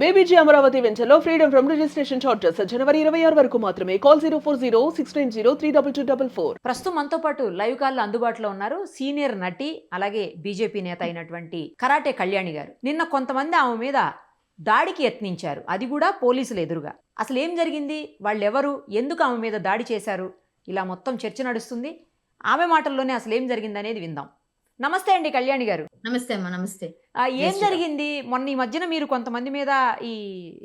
బేబీజీ అమరావతి వెంచర్లో freedom from registration charges జనవరి 26 వరకు మాత్రమే. కాల్ 040-690-32244. ప్రస్తుతం మనతో పాటు లైవ్ కాల్ అందుబాటులో ఉన్నారు సీనియర్ నటి అలాగే బీజేపీ నేత అయినటువంటి కరాటే కళ్యాణి గారు. నిన్న కొంతమంది ఆమె మీద దాడికి యత్నించారు, అది కూడా పోలీసులు ఎదురుగా. అసలు ఏం జరిగింది, వాళ్ళెవరు, ఎందుకు ఆమె మీద దాడి చేశారు, ఇలా మొత్తం చర్చ నడుస్తుంది. ఆమె మాటల్లోనే అసలు ఏం జరిగింది అనేది విందాం. నమస్తే అండి కళ్యాణి గారు. నమస్తే అమ్మా. నమస్తే. ఏం జరిగింది మొన్న ఈ మధ్యన మీరు కొంతమంది మీద ఈ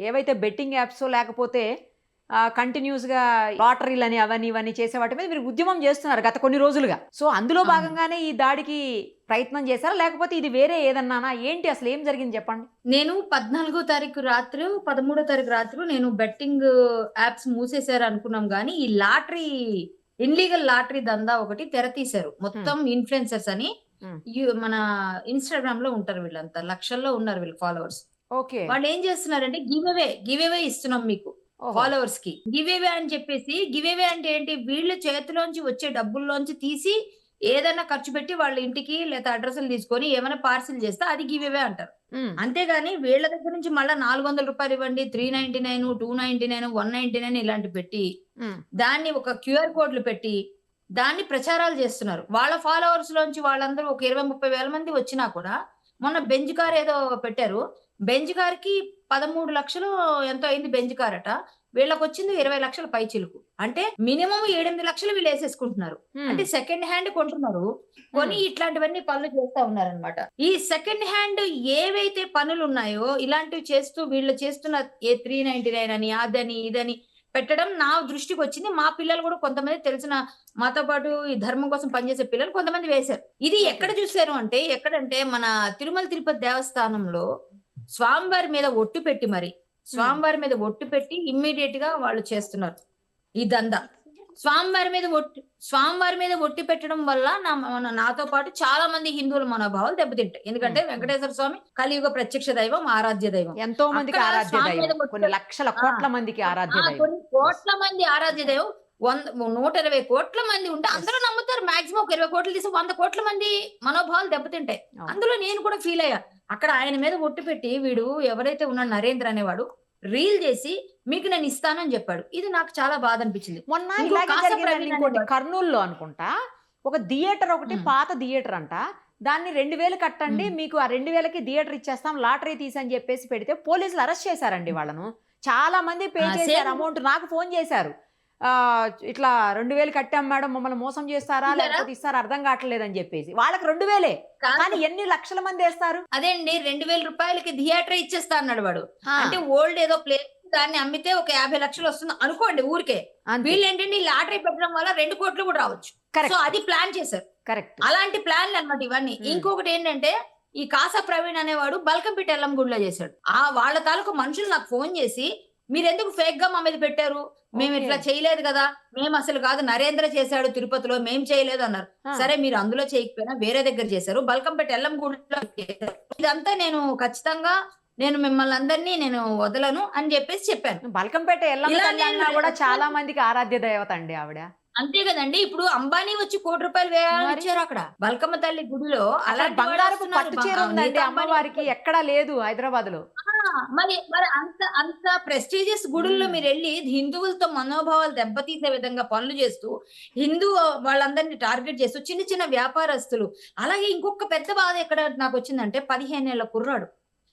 ఏవైతే బెట్టింగ్ యాప్స్ లేకపోతే కంటిన్యూస్గా లాటరీలు అని అవన్నీ ఇవన్నీ చేసే వాటి మీద మీరు ఉద్యమం చేస్తున్నారు గత కొన్ని రోజులుగా. సో అందులో భాగంగానే ఈ దాడికి ప్రయత్నం చేశారా, లేకపోతే ఇది వేరే ఏదన్నానా, ఏంటి అసలు ఏం జరిగింది చెప్పండి. నేను 14వ తారీఖు రాత్రి 13వ తారీఖు రాత్రి నేను బెట్టింగ్ యాప్స్ మూసేశారు అనుకున్నాం, కానీ ఈ లాటరీ ఇన్లీగల్ లాటరీ దందా ఒకటి తెర తీశారు. మొత్తం ఇన్ఫ్లుయెన్సర్స్ అని మన ఇన్స్టాగ్రామ్ లో ఉంటారు, వీళ్ళంతా లక్షల్లో ఉన్నారు వీళ్ళ ఫాలోవర్స్. ఓకే, వాళ్ళు ఏం చేస్తున్నారంటే గివ్ అవే ఇస్తున్నాం మీకు ఫాలోవర్స్ కి. గివ్ అవే అని చెప్పేసి, గివ్ అవే అంటే ఏంటి, వీళ్ళ చేతిలోంచి వచ్చే డబ్బుల్లోంచి తీసి ఏదైనా ఖర్చు పెట్టి వాళ్ళ ఇంటికి లేదా అడ్రస్లు తీసుకొని ఏమైనా పార్సిల్ చేస్తే అది గివ్ అవే అంటారు. అంతేగాని వీళ్ళ దగ్గర నుంచి మళ్ళీ 400 రూపాయలు ఇవ్వండి, 399, 299, 199 ఇలాంటి పెట్టి దాన్ని ఒక క్యూఆర్ కోడ్లు పెట్టి దాన్ని ప్రచారాలు చేస్తున్నారు. వాళ్ళ ఫాలోవర్స్ లోంచి వాళ్ళందరూ ఒక 20-30 వేల మంది వచ్చినా కూడా, మొన్న బెంజ్ కార్ ఏదో పెట్టారు, బెంజ్ కార్ కి 13 లక్షలు ఎంతో అయింది బెంజ్ కార్ అట. వీళ్ళకి వచ్చింది 20 లక్షల పై చిలుకు. అంటే మినిమం 7-8 లక్షలు వీళ్ళు వేసేసుకుంటున్నారు. అంటే సెకండ్ హ్యాండ్ కొంటున్నారు, కొని ఇట్లాంటివన్నీ పనులు చేస్తా ఉన్నారనమాట. ఈ సెకండ్ హ్యాండ్ ఏవైతే పనులు ఉన్నాయో ఇలాంటివి చేస్తూ వీళ్ళు చేస్తున్న 399 అని అదని ఇదని పెట్టడం నా దృష్టికి వచ్చింది. మా పిల్లలు కూడా కొంతమంది తెలిసిన, మాతో పాటు ఈ ధర్మం కోసం పనిచేసే పిల్లలు కొంతమంది వేశారు. ఇది ఎక్కడ చూశారు అంటే, ఎక్కడంటే మన తిరుమల తిరుపతి దేవస్థానంలో స్వామివారి మీద ఒట్టు పెట్టి, మరి స్వామివారి మీద ఒట్టు పెట్టి ఇమ్మీడియట్ గా వాళ్ళు చేస్తున్నారు ఈ దందా. స్వామివారి మీద ఒట్టి పెట్టడం వల్ల నాతో పాటు చాలా మంది హిందువుల మనోభావాలు దెబ్బతింటాయి. ఎందుకంటే వెంకటేశ్వర స్వామి కలియుగ ప్రత్యక్ష దైవం, ఆరాధ్య దైవం. ఎంతో మందికి ఆరాధ్య దైవం, కొన్ని లక్షల కోట్ల మందికి ఆరాధ్య దైవం, కొన్ని కోట్ల మంది ఆరాధ్య దైవం. 120 కోట్ల మంది ఉంటే అందరూ నమ్ముతారు. మాక్సిమం ఒక 20 కోట్లు తీసి 100 కోట్ల మంది మనోభావాలు దెబ్బతింటాయి. అందులో నేను కూడా ఫీల్ అయ్యా. అక్కడ ఆయన మీద ఒట్టు పెట్టి వీడు ఎవరైతే ఉన్నాడు నరేంద్ర అనేవాడు రీల్ చేసి మీకు నేను ఇస్తానని చెప్పాడు. ఇది నాకు చాలా బాధ అనిపించింది. మొన్న కర్నూలులో అనుకుంటా ఒక థియేటర్ ఒకటి, పాత థియేటర్ అంట, దాన్ని 2000 కట్టండి, మీకు ఆ 2000కి థియేటర్ ఇచ్చేస్తాం, లాటరీ తీసని చెప్పేసి పెడితే పోలీసులు అరెస్ట్ చేశారండి వాళ్ళను. చాలా మంది పే చేశారు అమౌంట్. నాకు ఫోన్ చేశారు, ఇట్లా 2000 కట్టాం మేడం, మమ్మల్ని మోసం చేస్తారా లేకపోతే ఇస్తారా అర్థం కావట్లేదు అని చెప్పేసి. వాళ్ళకి 2000 కానీ ఎన్ని లక్షల మంది వేస్తారు. అదే అండి, 2000 రూపాయలకి థియేటర్ ఇచ్చేస్తా అన్నాడు వాడు. అంటే ఓల్డ్ ఏదో ప్లేస్ దాన్ని అమ్మితే ఒక 50 లక్షలు వస్తుంది అనుకోండి ఊరికే. వీళ్ళు ఏంటంటే ఈ లాటరీ పెట్టడం వల్ల 2 కోట్లు కూడా రావచ్చు. సో అది ప్లాన్ చేశారు. కరెక్ట్, అలాంటి ప్లాన్లు అన్నమాట ఇవన్నీ. ఇంకొకటి ఏంటంటే, ఈ కాసా ప్రవీణ్ అనేవాడు బల్కంపేట ఎల్లం గుడిలో చేశాడు. వాళ్ళ తాలూకు మనుషులు నాకు ఫోన్ చేసి, మీరెందుకు ఫేక్ గా మా మీద పెట్టారు, మేము ఇట్లా చేయలేదు కదా, మేము అసలు కాదు, నరేంద్ర చేశాడు తిరుపతిలో, మేము చేయలేదు అన్నారు. సరే మీరు అందులో చేయకపోయినా వేరే దగ్గర చేశారు, బల్కంపేట ఎల్లం గుడిలో చేశారు. ఇదంతా నేను ఖచ్చితంగా మిమ్మల్ని అందరినీ నేను వదలను అని చెప్పేసి చెప్పాను. బల్కంపేట ఎల్లమ్మ కూడా చాలా మందికి ఆరాధ్య దేవత అండి ఆవిడ. అంతే కదండి. ఇప్పుడు అంబానీ వచ్చి 1 కోటి రూపాయలు వేయాలి అక్కడ బల్కమ్మ తల్లి గుడిలో. అలా బంగారపు పట్టు చీర ఉందండి అమ్మవారికి, ఎక్కడా లేదు హైదరాబాద్ లో. మరి అంత ప్రెస్టీజియస్ గుడుల్లో మీరు వెళ్ళి హిందువులతో మనోభావాలు దెబ్బతీసే విధంగా పనులు చేస్తూ, హిందూ వాళ్ళందరినీ టార్గెట్ చేస్తూ, చిన్న చిన్న వ్యాపారస్తులు. అలాగే ఇంకొక పెద్ద బాధ ఎక్కడ నాకు వచ్చిందంటే, 15 ఏళ్ల కుర్రాడు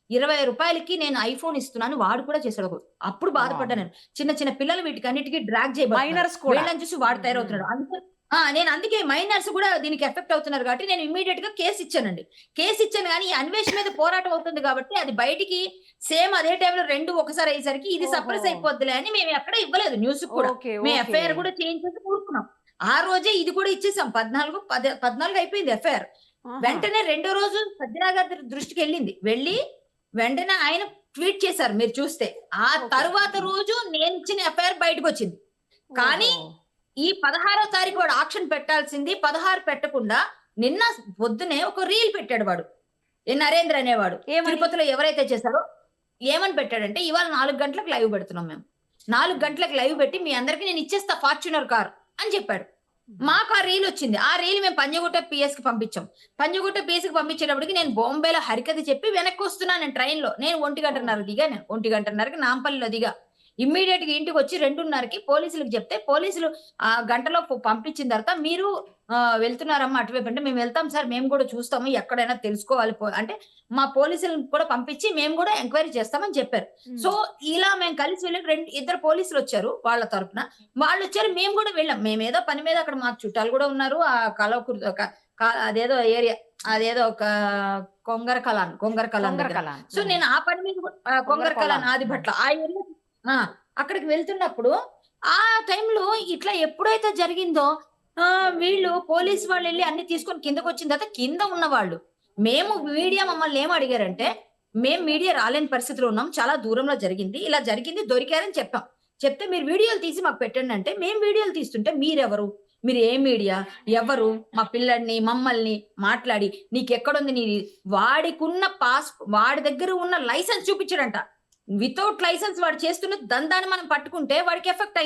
20 రూపాయలకి నేను ఐఫోన్ ఇస్తున్నాను వాడు కూడా చేశాడు. అప్పుడు బాధపడ్డా నేను. చిన్న చిన్న పిల్లలు వీటికి అన్నిటికీ డ్రాగ్ చేయబడి చూసి వాడు తయారవుతున్నాడు. నేను అందుకే మైనర్స్ కూడా దీనికి ఎఫెక్ట్ అవుతున్నారు కాబట్టి నేను ఇమ్మీడియట్ గా కేసు ఇచ్చాను. కానీ ఈ అన్వేషణ మీద పోరాటం అవుతుంది కాబట్టి అది బయటికి సేమ్ అదే టైంలో 2 ఒకసారి అయ్యేసరికి ఇది సప్రెస్ అయిపోద్దిలే అని మేము ఎక్కడ ఇవ్వలేదు న్యూస్ కూడా. మేము ఎఫ్ఐఆర్ కూడా చేంజ్ చేసి కూరుకున్నాం. ఆ రోజే ఇది కూడా ఇచ్చేసాం. 14 అయిపోయింది ఎఫ్ఐఆర్. వెంటనే 2వ రోజు సజ్జనాగారి దృష్టికి వెళ్ళి వెంటనే ఆయన ట్వీట్ చేశారు, మీరు చూస్తే. ఆ తరువాత రోజు నేను ఇచ్చిన ఎఫ్ఐఆర్ బయటకు వచ్చింది. కానీ ఈ 16వ తారీఖు వాడు ఆక్షన్ పెట్టాల్సింది 16 పెట్టకుండా నిన్న పొద్దునే ఒక రీల్ పెట్టాడు వాడు, నరేంద్ర అనేవాడు. తిరుపతిలో ఎవరైతే చేశారో ఏమని పెట్టాడంటే, ఇవాళ 4 గంటలకు లైవ్ పెడుతున్నాం మేము, 4 గంటలకు లైవ్ పెట్టి మీ అందరికి నేను ఇచ్చేస్తా ఫార్చునర్ కార్ అని చెప్పాడు. మాకు ఆ రీల్ వచ్చింది. ఆ రీల్ మేము పంజగుట్ట పిఎస్ కి పంపించాం. పంజగుట్ట పిఎస్ కి పంపించేటప్పటికి నేను బాంబేలో హరికథ చెప్పి వెనక్కి వస్తున్నాను నేను ట్రైన్ లో. నేను 1:30 దిగా, నేను 1:30కి నాంపల్లిలో దిగా. ఇమ్మీడియట్ గా ఇంటికి వచ్చి 2:30కి పోలీసులకు చెప్తే పోలీసులు ఆ గంటలో పంపించిన తర్వాత మీరు వెళ్తున్నారమ్మా అటువైపు అంటే, మేము వెళ్తాం సార్, మేము కూడా చూస్తాము, ఎక్కడైనా తెలుసుకోవాలి అంటే మా పోలీసులను కూడా పంపించి మేము కూడా ఎంక్వైరీ చేస్తామని చెప్పారు. సో ఇలా మేము కలిసి వెళ్ళి ఇద్దరు పోలీసులు వచ్చారు వాళ్ళ తరపున. వాళ్ళు వచ్చారు, మేము కూడా వెళ్ళాం. మేమేదో పని మీద, అక్కడ మా చుట్టాలు కూడా ఉన్నారు. ఆ అదేదో ఏరియా, అదేదో ఒక కొంగర కలాన్ దగ్గర. సో నేను ఆ పని మీద కొంగర కలాన్ ఆదిభట్ల ఆ ఏరియా అక్కడికి వెళ్తున్నప్పుడు ఆ టైంలో ఇట్లా ఎప్పుడైతే జరిగిందో వీళ్ళు పోలీసు వాళ్ళు వెళ్ళి అన్ని తీసుకొని కిందకు వచ్చిన తర్వాత కింద ఉన్న వాళ్ళు, మేము మీడియా మమ్మల్ని ఏం అడిగారంటే, మేము మీడియా రాలేని పరిస్థితిలో ఉన్నాం, చాలా దూరంలో జరిగింది, ఇలా జరిగింది, దొరికారని చెప్పాం. చెప్తే మీరు వీడియోలు తీసి మాకు పెట్టండి అంటే, మేము వీడియోలు తీస్తుంటే మీరెవరు, మీరు ఏ మీడియా, ఎవరు, మా పిల్లల్ని మమ్మల్ని మాట్లాడి నీకెక్కడుంది నీ వాడికున్న వాడి దగ్గర ఉన్న లైసెన్స్ చూపించాడంట. వితౌట్ లైసెన్స్ వాడు చేస్తున్న దందాన్ని మనం పట్టుకుంటే వాడికి ఎఫెక్ట్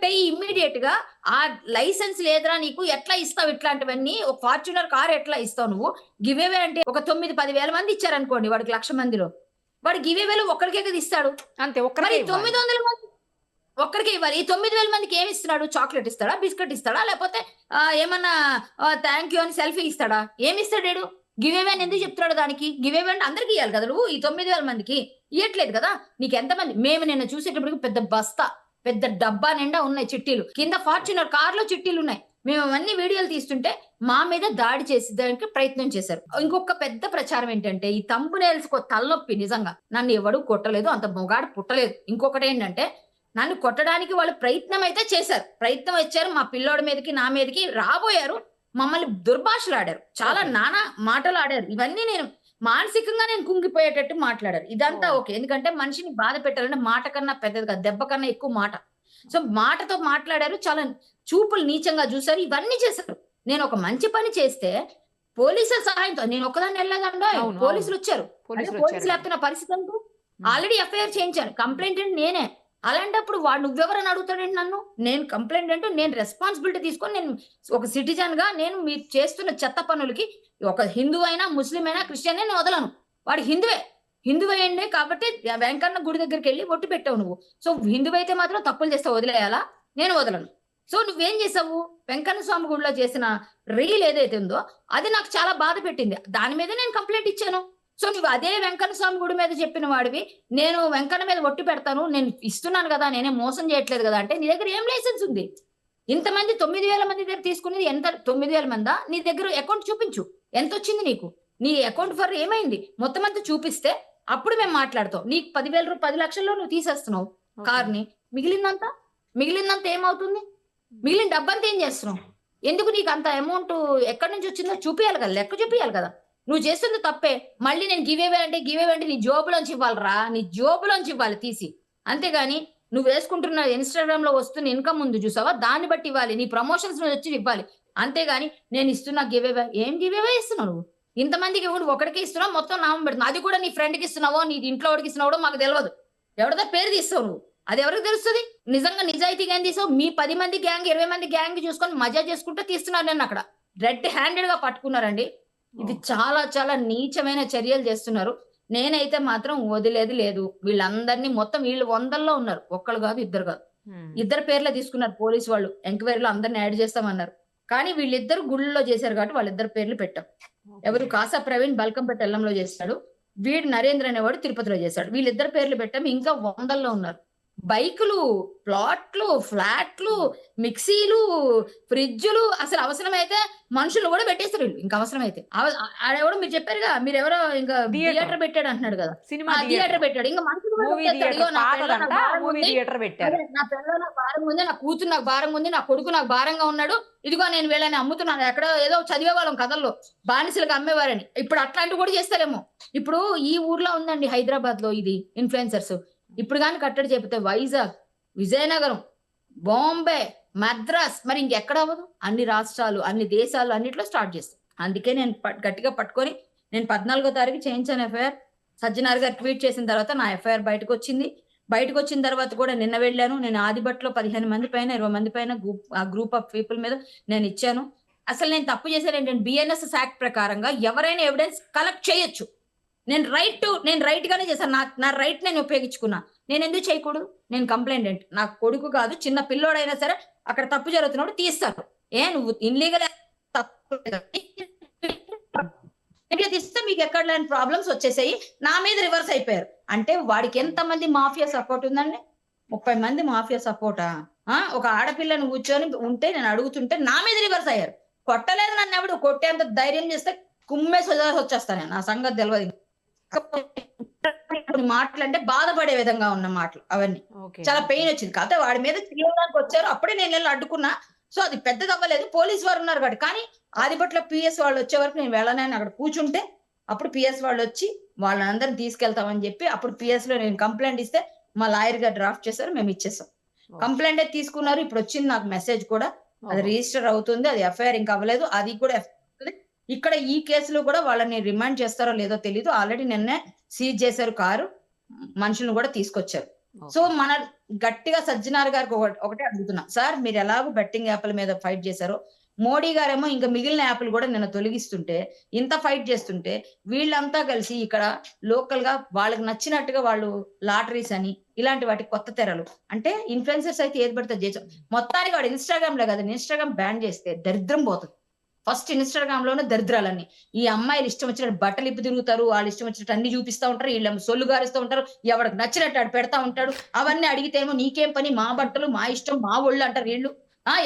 అయ్యి ఇమ్మీడియట్ గా ఆ లైసెన్స్ లేదురా నీకు, ఎట్లా ఇస్తావు ఇట్లాంటివన్నీ, ఒక ఫార్చునర్ కార్ ఎట్లా ఇస్తావు నువ్వు, గివేవే అంటే ఒక 9-10 వేల మంది ఇచ్చారనుకోండి వాడికి 1,00,000 మందిలో, వాడు గివేవేలు ఒక్కడికే కదా ఇస్తాడు అంతే. 900 మంది ఒక్కడికే ఇవ్వాలి. ఈ 9,000 మందికి ఏమి ఇస్తున్నాడు? చాక్లెట్ ఇస్తాడా, బిస్కెట్ ఇస్తాడా, లేకపోతే ఏమన్నా థ్యాంక్ యూ అని సెల్ఫీ ఇస్తాడా? ఏమి ఇస్తాడు? గివేవే అని ఎందుకు చెప్తున్నాడు? దానికి గివేవే అంటే అందరికి ఇవ్వాలి కదా నువ్వు. ఈ 9,000 మందికి ఇవ్వట్లేదు కదా. నీకు ఎంతమంది? మేము నిన్న చూసేటప్పటికి పెద్ద డబ్బా నిండా ఉన్నాయి చిట్టీలు, కింద ఫార్చునర్ కార్ లో చిట్టీలు ఉన్నాయి. మేము అవన్నీ వీడియోలు తీస్తుంటే మా మీద దాడి చేసేదానికి ప్రయత్నం చేశారు. ఇంకొక పెద్ద ప్రచారం ఏంటంటే, ఈ తంబునేల్స్ తలనొప్పి. నిజంగా నన్ను ఎవడు కొట్టలేదు, అంత మొగాడు పుట్టలేదు. ఇంకొకటి ఏంటంటే, నన్ను కొట్టడానికి వాళ్ళు ప్రయత్నం అయితే చేశారు, ప్రయత్నం వచ్చారు, మా పిల్లోడి మీదకి నా మీదకి రాబోయారు, మమ్మల్ని దుర్భాషలు ఆడారు, చాలా నానా మాటలు ఆడారు. ఇవన్నీ నేను మానసికంగా కుంగిపోయేటట్టు మాట్లాడారు. ఇదంతా ఓకే, ఎందుకంటే మనిషిని బాధ పెట్టాలంటే మాట కన్నా పెద్దది కాదు, దెబ్బ కన్నా ఎక్కువ మాట. సో మాటతో మాట్లాడారు, చాలా చూపులు నీచంగా చూసారు, ఇవన్నీ చేశారు. నేను ఒక మంచి పని చేస్తే పోలీసుల సహాయంతో, నేను ఒకదాన్ని వెళ్ళదండో, పోలీసులు వచ్చారు. పోలీసులు లేపుతున్న పరిస్థితి అంటూ ఆల్రెడీ ఎఫ్ఐఆర్ చేయించాను, కంప్లైంట్ అంటే నేనే. అలాంటప్పుడు వాడు నువ్వెవరని అడుగుతాడండి నన్ను. నేను కంప్లైంట్ అంటే నేను రెస్పాన్సిబిలిటీ తీసుకొని, నేను ఒక సిటిజన్ గా నేను మీరు చేస్తున్న చెత్త పనులకి, ఒక హిందూ అయినా ముస్లిం అయినా క్రిస్టియన్ అయినా వదలను. వాడు హిందువే అండి కాబట్టి వెంకన్న గుడి దగ్గరికి వెళ్ళి ఒట్టు పెట్టావు నువ్వు. సో హిందువు అయితే మాత్రం తప్పులు చేస్తే వదిలేయాలా? నేను వదలను. సో నువ్వేం చేసావు? వెంకన్న స్వామి గుడిలో చేసిన రీల్ ఏదైతే ఉందో అది నాకు చాలా బాధ పెట్టింది, దాని మీద నేను కంప్లైంట్ ఇచ్చాను. సో నువ్వు అదే వెంకన్న స్వామి గుడి మీద చెప్పిన వాడివి, నేను వెంకన్న మీద ఒట్టు పెడతాను, నేను ఇస్తున్నాను కదా, నేనే మోసం చేయట్లేదు కదా అంటే, నీ దగ్గర ఏం లైసెన్స్ ఉంది? ఇంతమంది 9,000 మంది దగ్గర తీసుకునేది ఎంత? 9,000 మందా? నీ దగ్గర అకౌంట్ చూపించు, ఎంత వచ్చింది నీకు, నీ అకౌంట్ ఫర్ ఏమైంది మొత్తం అంతా చూపిస్తే అప్పుడు మేము మాట్లాడతాం. నీకు 10 లక్షల్లో నువ్వు తీసేస్తున్నావు కార్ని, మిగిలిందంతా ఏమవుతుంది? మిగిలిన డబ్బంతా ఏం చేస్తున్నావు? ఎందుకు నీకు అంత అమౌంట్ ఎక్కడి నుంచి వచ్చిందో చూపించాలి కదా, లెక్క చూపించాలి కదా. నువ్వు చేస్తుంది తప్పే. మళ్ళీ నేను గివేవే అంటే నీ జోబులోంచి ఇవ్వాలరా, నీ జోబులోంచి ఇవ్వాలి తీసి. అంతేగాని నువ్వు వేసుకుంటున్న ఇన్స్టాగ్రామ్ లో వస్తున్న ఇన్కమ్ ముందు చూసావా, దాన్ని బట్టి ఇవ్వాలి, నీ ప్రమోషన్స్ వచ్చి ఇవ్వాలి. అంతేగాని నేను ఇస్తున్నా గివేవే, ఏం గివేవే ఇస్తున్నావు నువ్వు? ఇంతమందికి ఇవ్వడు, ఒకటికి ఇస్తున్నావు, మొత్తం నామం పెడుతున్నావు. అది కూడా నీ ఫ్రెండ్కి ఇస్తున్నావో నీ ఇంట్లో వాడికి ఇస్తున్నావో మాకు తెలియదు. ఎవరిదో పేరు తీస్తావు నువ్వు, అది ఎవరికి తెలుస్తుంది? నిజంగా నిజాయితీగా ఏం తీసావు? మీ 10 మంది గ్యాంగ్ 20 మంది గ్యాంగ్ చూసుకొని మజా చేసుకుంటూ తీస్తున్నారు. నేను అక్కడ రెడ్ హ్యాండెడ్ గా పట్టుకున్నారండి. ఇది చాలా చాలా నీచమైన చర్యలు చేస్తున్నారు. నేనైతే మాత్రం వదిలేది లేదు. వీళ్ళందరినీ మొత్తం వీళ్ళు 100ల్లో ఉన్నారు, ఒక్కళ్ళు కాదు, ఇద్దరు కాదు, ఇద్దరు పేర్లే తీసుకున్నారు పోలీసు వాళ్ళు. ఎంక్వైరీలో అందరిని యాడ్ చేస్తామన్నారు, కానీ వీళ్ళిద్దరు గుళ్ళలో చేశారు కాబట్టి వాళ్ళిద్దరు పేర్లు పెట్టాం. ఎవరు? కాసా ప్రవీణ్ బల్కంపేట ఎల్లంలో చేస్తాడు, వీడు నరేంద్ర అనేవాడు తిరుపతిలో చేశాడు. వీళ్ళిద్దరు పేర్లు పెట్టాం. ఇంకా 100ల్లో ఉన్నారు. బైకులు, ప్లాట్లు, ఫ్లాట్లు, మిక్సీలు, ఫ్రిడ్జ్లు, అసలు అవసరమైతే మనుషులు కూడా పెట్టేస్తారు వీళ్ళు. ఇంకా అవసరమైతే ఆడెవడో మీరు చెప్పారుగా, మీరెవరో ఇంకా థియేటర్ పెట్టాడు అంటున్నాడు కదా, సినిమా థియేటర్ పెట్టాడు. ఇంకా మనుషులు నా పిల్లలు నాకు భారంగా ఉంది, నా కూతురు నాకు భారంగా ఉంది, నా కొడుకు నాకు భారంగా ఉన్నాడు, ఇదిగో నేను వీళ్ళని అమ్ముతున్నాను. ఎక్కడో ఏదో చదివేవాళ్ళం కథల్లో బానిసలుగా అమ్మేవారని. ఇప్పుడు అట్లాంటివి కూడా చేస్తారేమో. ఇప్పుడు ఈ ఊర్లో ఉందండి హైదరాబాద్ లో ఇది ఇన్ఫ్లుయెన్సర్స్. ఇప్పుడు కానీ కట్టడి చెబితే వైజాగ్, విజయనగరం, బాంబే, మద్రాస్, మరి ఇంకెక్కడ అవ్వదు? అన్ని రాష్ట్రాలు, అన్ని దేశాలు, అన్నిట్లో స్టార్ట్ చేస్తాం. అందుకే నేను గట్టిగా పట్టుకొని నేను 14వ తారీఖు చేయించాను ఎఫ్ఐఆర్. సజ్జనార్ గారు ట్వీట్ చేసిన తర్వాత నా ఎఫ్ఐఆర్ బయటకు వచ్చింది. బయటకు వచ్చిన తర్వాత కూడా నిన్న వెళ్ళాను. నేను ఆదిబట్లో 15 మంది పైన 20 మంది పైన గ్రూప్ ఆఫ్ పీపుల్ మీద నేను ఇచ్చాను. అసలు నేను తప్పు చేశాను ఏంటంటే బిఎన్ఎస్ యాక్ట్ ప్రకారంగా ఎవరైనా ఎవిడెన్స్ కలెక్ట్ చేయొచ్చు. నేను రైట్ గానే చేశాను. నా రైట్ నేను ఉపయోగించుకున్నా. నేను ఎందుకు చేయకూడదు? నేను కంప్లైంట్ నా కొడుకు కాదు, చిన్న పిల్లోడైనా సరే అక్కడ తప్పు జరుగుతున్నప్పుడు తీస్తాను. నువ్వు ఇన్లీగల్ తప్పు తీస్తే మీకు ఎక్కడ లేని ప్రాబ్లమ్స్ వచ్చేసాయి, నా మీద రివర్స్ అయిపోయారు. అంటే వాడికి ఎంతమంది మాఫియా సపోర్ట్ ఉందండి? 30 మంది మాఫియా సపోర్టా? ఒక ఆడపిల్లను కూర్చొని ఉంటే నేను అడుగుతుంటే నా మీద రివర్స్ అయ్యారు. కొట్టలేదు నన్ను ఎవడు, కొట్టేంత ధైర్యం చేస్తే కుమ్మేసి వచ్చేస్తాను. నా సంగతి తెలియదు. మాటలు అంటే బాధపడే విధంగా ఉన్న మాటలు అవన్నీ చాలా పెయిన్ వచ్చింది. కాకపోతే వాడి మీద తీయడానికి వచ్చారు, అప్పుడే నేను వెళ్ళి అడ్డుకున్నా. సో అది పెద్దది అవ్వలేదు, పోలీస్ వారు ఉన్నారు కాబట్టి. కానీ ఆదిపట్ల పిఎస్ వాళ్ళు వచ్చే వరకు నేను వెళ్ళనని అక్కడ కూర్చుంటే అప్పుడు పిఎస్ వాళ్ళు వచ్చి వాళ్ళందరిని తీసుకెళ్తామని చెప్పి అప్పుడు పిఎస్ లో నేను కంప్లైంట్ ఇస్తే మా లాయర్ గారు డ్రాఫ్ట్ చేశారు, మేము ఇచ్చేసాం. కంప్లైంట్ తీసుకున్నారు. ఇప్పుడు వచ్చింది నాకు మెసేజ్ కూడా, అది రిజిస్టర్ అవుతుంది, అది ఎఫ్ఐఆర్ ఇంకా అవ్వలేదు. అది కూడా ఇక్కడ ఈ కేసులో కూడా వాళ్ళని రిమాండ్ చేస్తారో లేదో తెలీదు. ఆల్రెడీ నిన్నే సీజ్ చేశారు కారు, మనుషులను కూడా తీసుకొచ్చారు. సో మన గట్టిగా సజ్జనార్ గారికి ఒకటే అడుగుతున్నా, సార్ మీరు ఎలాగో బెట్టింగ్ యాప్ల మీద ఫైట్ చేశారో, మోడీ గారేమో ఇంకా మిగిలిన యాప్లు కూడా నిన్న తొలగిస్తుంటే, ఇంత ఫైట్ చేస్తుంటే వీళ్ళంతా కలిసి ఇక్కడ లోకల్ గా వాళ్ళకి నచ్చినట్టుగా వాళ్ళు లాటరీస్ అని ఇలాంటి వాటి కొత్త తెరలు అంటే ఇన్ఫ్లుయెన్సర్స్ అయితే ఏది పడితే చేసాం. మొత్తానికి వాడు ఇన్స్టాగ్రామ్ లో కదా, ఇన్స్టాగ్రామ్ బ్యాన్ చేస్తే దరిద్రం పోతుంది. ఫస్ట్ ఇన్స్టాగ్రామ్ లోనే దరిద్రాలన్నీ. ఈ అమ్మాయిలు ఇష్టం వచ్చినట్టు బట్టలు ఇప్పి తిరుగుతారు, వాళ్ళు ఇష్టం వచ్చినట్టు అన్ని చూపిస్తా ఉంటారు, వీళ్ళేమో సొల్లు గారిస్తూ ఉంటారు, ఎవరికి నచ్చినట్టు ఆడు పెడతా ఉంటాడు. అవన్నీ అడిగితేమో నీకేం పని, మా బట్టలు మా ఇష్టం మా ఒళ్ళు అంటారు వీళ్ళు.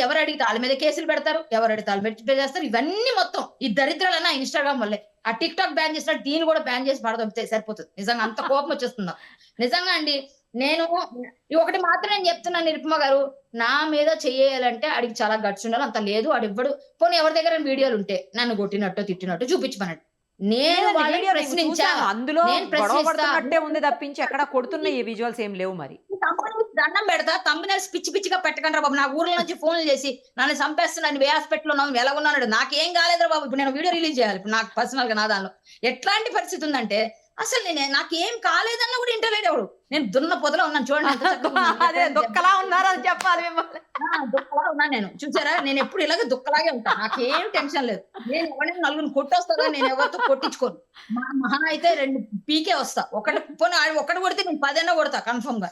ఎవరు అడిగితే వాళ్ళ మీద కేసులు పెడతారు, ఎవరు అడిగితే వాళ్ళ మీద చేస్తారు. ఇవన్నీ మొత్తం ఈ దరిద్రాలన్నా ఇన్స్టాగ్రామ్ వల్లే. ఆ టిక్ టాక్ బ్యాన్ చేసినట్టు దీన్ని కూడా బ్యాన్ చేసి పడదొప్పితే సరిపోతుంది. నిజంగా అంత కోపం వచ్చేస్తుందా నిజంగా అండి. నేను ఒకటి మాత్రం నేను చెప్తున్నాను నిరుపమ గారు, నా మీద చెయ్యాలంటే అడిగి చాలా గట్స్ ఉండాలి, అంత లేదు అడివ్వడు. పోనీ ఎవరి దగ్గర వీడియోలు ఉంటే నన్ను కొట్టినట్టు తిట్టినట్టు చూపించమన్నట్టు నేను అందులో గొడవపడుతున్నట్టే ఉంది తప్పించి ఎక్కడ కొడుతున్న ఈ విజువల్స్ ఏం లేవు. మరి దండం పెడతా, తమ్మునేసి పిచ్చి పిచ్చిగా పెట్టకండి బాబు. నా ఊర్ల నుంచి ఫోన్లు చేసి నన్ను చంపేస్తున్నాను, వే హాస్పిటల్ ఉన్నాను ఎలాగున్నాడు, నాకేం కాలేదురా బాబు. ఇప్పుడు నేను వీడియో రిలీజ్ చేయాలి. ఇప్పుడు నాకు పర్సనల్ గా నా దానిలో ఎట్లాంటి పరిస్థితి ఉందంటే అసలు నాకేం కాలేదన్నా కూడా ఇంటర్వ్యూ ఎవడు. నేను దున్న పొదలో ఉన్నాను చూడండి, దుఃఖలా ఉన్నారని చెప్పాలి మిమ్మల్ని. దుఃఖలా ఉన్నాను నేను, చూసారా? నేను ఎప్పుడు ఇలాగే దుఃఖలాగే ఉంటాను, నాకేం టెన్షన్ లేదు. నేను ఎవరైనా నలుగురిని కొట్టొస్తారా, నేను ఎవరితో కొట్టించుకోను. మహా అయితే 2 పీకే వస్తా. ఒకటి కొడితే నేను 10 కొడతా కన్ఫర్మ్ గా.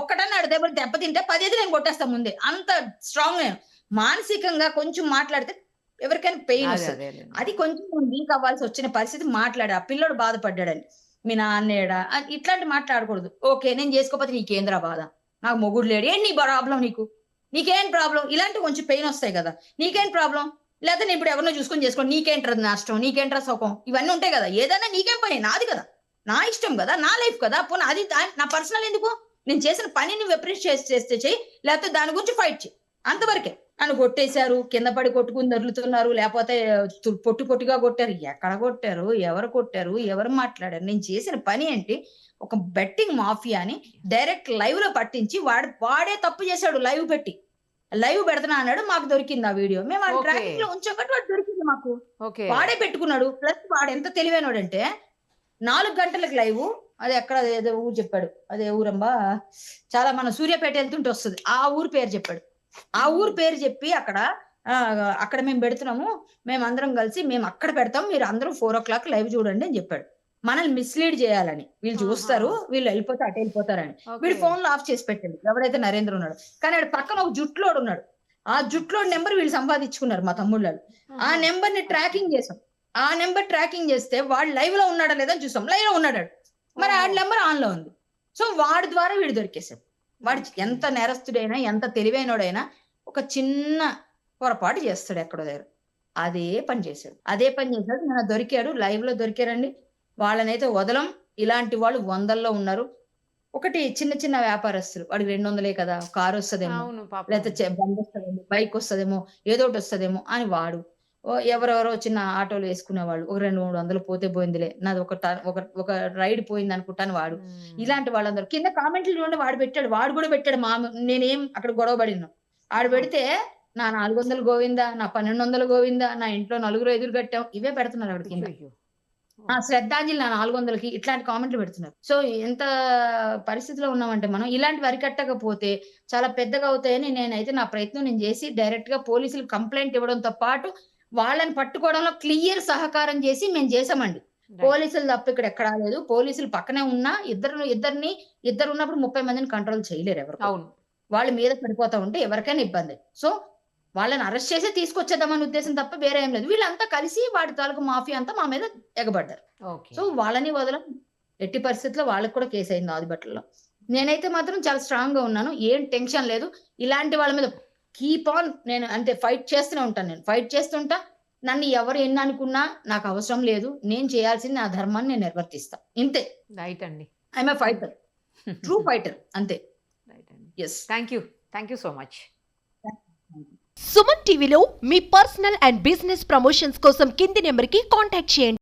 ఒక్కటన్నా దెబ్బ తింటే 10 నేను కొట్టేస్తా ముందే. అంత స్ట్రాంగ్ నేను. మానసికంగా కొంచెం మాట్లాడితే ఎవరికైనా పెయిన్ వస్తుంది. అది కొంచెం వీక్ అవ్వాల్సి వచ్చిన పరిస్థితి. మాట్లాడా, ఆ పిల్లడు బాధపడ్డాడని, మీ నాన్నేడా ఇట్లాంటి మాట్లాడకూడదు. ఓకే నేను చేసుకోకపోతే నీకేంద్రా బాధ, నాకు మొగుడు లేడు, ఏం నీ ప్రాబ్లం, నీకేం ప్రాబ్లం, ఇలాంటి కొంచెం పెయిన్ వస్తాయి కదా. నీకేం ప్రాబ్లం, లేకపోతే నేను ఇప్పుడు ఎవరినో చూసుకొని చేసుకోండి, నీకేంట్రా నష్టం, నీకేంట్రా సుఖం, ఇవన్నీ ఉంటాయి కదా. ఏదైనా నీకేం పని, నాది కదా, నా ఇష్టం కదా, నా లైఫ్ కదా. పోనీ అది నా పర్సనల్ ఎందుకు? నేను చేసిన పని నువ్వు అప్రిషియేట్ చేస్తే చెయ్యి, లేకపోతే దాని గురించి ఫైట్ చేయి, అంతవరకే. నన్ను కొట్టేశారు, కింద పడి కొట్టుకుని దొరుకుతున్నారు, లేకపోతే పొట్టుగా కొట్టారు. ఎక్కడ కొట్టారు, ఎవరు కొట్టారు, ఎవరు మాట్లాడారు? నేను చేసిన పని ఏంటి? ఒక బెట్టింగ్ మాఫియాని డైరెక్ట్ లైవ్ లో పట్టించి వాడే తప్పు చేశాడు. లైవ్ పెడుతున్నా అన్నాడు, మాకు దొరికింది ఆ వీడియో. మేము ఆ ట్రాకింగ్ లో ఉంచబట్టి వాడు దొరికింది మాకు. వాడే పెట్టుకున్నాడు. ప్లస్ వాడు ఎంత తెలివైనడంటే 4 గంటలకు లైవ్, అది ఎక్కడ ఏదో ఊరు చెప్పాడు, అదే ఊరమ్మా, చాలా మన సూర్యాపేట వెళ్తుంటే వస్తుంది, ఆ ఊరు పేరు చెప్పాడు. ఆ ఊరు పేరు చెప్పి అక్కడ మేము పెడుతున్నాము, మేము అందరం కలిసి మేము అక్కడ పెడతాం, మీరు అందరూ 4 o'clock లైవ్ చూడండి అని చెప్పాడు. మనల్ని మిస్లీడ్ చేయాలని. వీళ్ళు చూస్తారు, వీళ్ళు వెళ్ళిపోతే అటు వెళ్ళిపోతారని. వీడు ఫోన్లు ఆఫ్ చేసి పెట్టండి ఎవడైతే నరేంద్ర ఉన్నాడు. కానీ ఆడు పక్కన ఒక జుట్లోడు ఉన్నాడు. ఆ జుట్లోడు నెంబర్ వీళ్ళు సంపాదించుకున్నారు మా తమ్ముళ్ళు. ఆ నెంబర్ ని ట్రాకింగ్ చేసాం. ఆ నెంబర్ ట్రాకింగ్ చేస్తే వాడు లైవ్ లో ఉన్నాడా లేదా చూసాం. లైవ్ లో ఉన్నాడు, మరి ఆ నెంబర్ ఆన్ లో ఉంది. సో వాడి ద్వారా వీడు దొరికేశాడు. వాడు ఎంత నేరస్తుడైనా, ఎంత తెలివైనోడైనా ఒక చిన్న పొరపాటు చేస్తాడు ఎక్కడో దగ్గర. అదే పని చేశాడు. నేను దొరికాడు, లైవ్ లో దొరికారండి. వాళ్ళనైతే వదలం. ఇలాంటి వాళ్ళు 100ల్లో ఉన్నారు. ఒకటి చిన్న చిన్న వ్యాపారస్తులు, వాడికి 200లే కదా, కారు వస్తుందేమో, లేకపోతే బండి వస్తుందేమో, బైక్ వస్తుందేమో, ఏదో ఒకటి వస్తుందేమో అని వాడు. ఎవరెవరో చిన్న ఆటోలు వేసుకునేవాళ్ళు, ఒక 200-300 పోతే పోయిందిలే, నాది ఒక రైడ్ పోయింది అనుకుంటాను వాడు. ఇలాంటి వాళ్ళందరూ కింద కామెంట్లు చూడండి. వాడు కూడా పెట్టాడు. నేనేం అక్కడ గొడవ పడినా ఆడు పెడితే నా 400 గోవిందా, నా 1200 గోవిందా, నా ఇంట్లో 4 ఎదురు కట్టాం, ఇవే పెడుతున్నారు ఆవిడ కింద. శ్రద్ధాంజలి నా 400కి ఇట్లాంటి కామెంట్లు పెడుతున్నారు. సో ఎంత పరిస్థితిలో ఉన్నామంటే మనం ఇలాంటివి అరికట్టకపోతే చాలా పెద్దగా అవుతాయని నేనైతే నా ప్రయత్నం నేను చేసి డైరెక్ట్ గా పోలీసులకు కంప్లైంట్ ఇవ్వడంతో పాటు వాళ్ళని పట్టుకోవడంలో క్లియర్ సహకారం చేసి మేము చేసామండి. పోలీసులు తప్ప ఇక్కడ ఎక్కడా లేదు. పోలీసులు పక్కనే ఉన్నా ఇద్దరు ఉన్నప్పుడు 30 మందిని కంట్రోల్ చేయలేరు ఎవరు. అవును. వాళ్ళ మీద పడిపోతా ఉంటే ఎవరికైనా ఇబ్బంది. సో వాళ్ళని అరెస్ట్ చేసి తీసుకొచ్చేద్దామనే ఉద్దేశం తప్ప వేరే ఏం లేదు. వీళ్ళంతా కలిసి వాడి తాలూకు మాఫియా అంతా మా మీద ఎగబడ్డారు. ఓకే. సో వాళ్ళని వదలం. ఎట్టి పరిస్థితుల్లో వాళ్ళకి కూడా కేసు అయింది ఆదిబట్టలో. నేనైతే మాత్రం చాలా స్ట్రాంగ్ గా ఉన్నాను. ఏం టెన్షన్ లేదు. ఇలాంటి వాళ్ళ మీద కీప్ ఆన్ నేను అంటే ఫైట్ చేస్తూనే ఉంటాను. నేను ఫైట్ చేస్తుంటా. నన్ను ఎవరు ఎన్ని అనుకున్నా నాకు అవసరం లేదు. నేను చేయాల్సింది నా ధర్మాన్ని నేను నిర్వర్తిస్తా. ఇంతే. రైట్ అండి. I'm a fighter. True fighter. అంతే. రైట్ అండి. Yes. Thank you so much. Suman టీవీలో మీ పర్సనల్ అండ్ బిజినెస్ ప్రమోషన్స్ కోసం కింది నెంబర్కి కాంటాక్ట్ చేయండి.